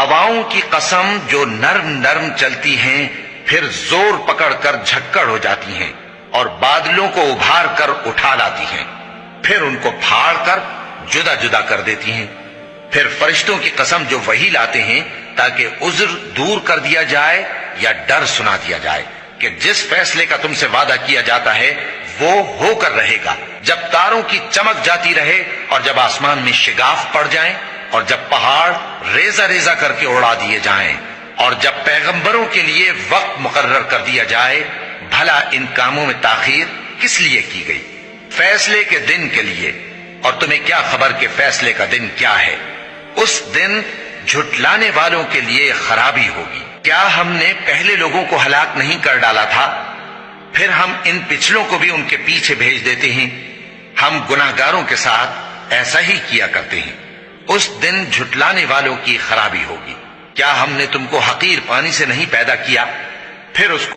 ہواؤں کی قسم جو نرم نرم چلتی ہیں پھر زور پکڑ کر جھکڑ ہو جاتی ہیں اور بادلوں کو ابھار کر اٹھا لاتی ہیں، پھر ان کو پھاڑ کر جدا جدا کر دیتی ہیں، پھر فرشتوں کی قسم جو وحی لاتے ہیں تاکہ عذر دور کر دیا جائے یا ڈر سنا دیا جائے کہ جس فیصلے کا تم سے وعدہ کیا جاتا ہے وہ ہو کر رہے گا، جب تاروں کی چمک جاتی رہے اور جب آسمان میں شگاف پڑ جائیں اور جب پہاڑ ریزہ ریزہ کر کے اڑا دیے جائیں اور جب پیغمبروں کے لیے وقت مقرر کر دیا جائے، بھلا ان کاموں میں تاخیر کس لیے کی گئی؟ فیصلے کے دن کے لیے، اور تمہیں کیا خبر کہ فیصلے کا دن کیا ہے؟ اس دن جھٹلانے والوں کے لیے خرابی ہوگی۔ کیا ہم نے پہلے لوگوں کو ہلاک نہیں کر ڈالا تھا؟ پھر ہم ان پچھلوں کو بھی ان کے پیچھے بھیج دیتے ہیں۔ ہم گناہگاروں کے ساتھ ایسا ہی کیا کرتے ہیں۔ اس دن جھٹلانے والوں کی خرابی ہوگی۔ کیا ہم نے تم کو حقیر پانی سے نہیں پیدا کیا، پھر اس کو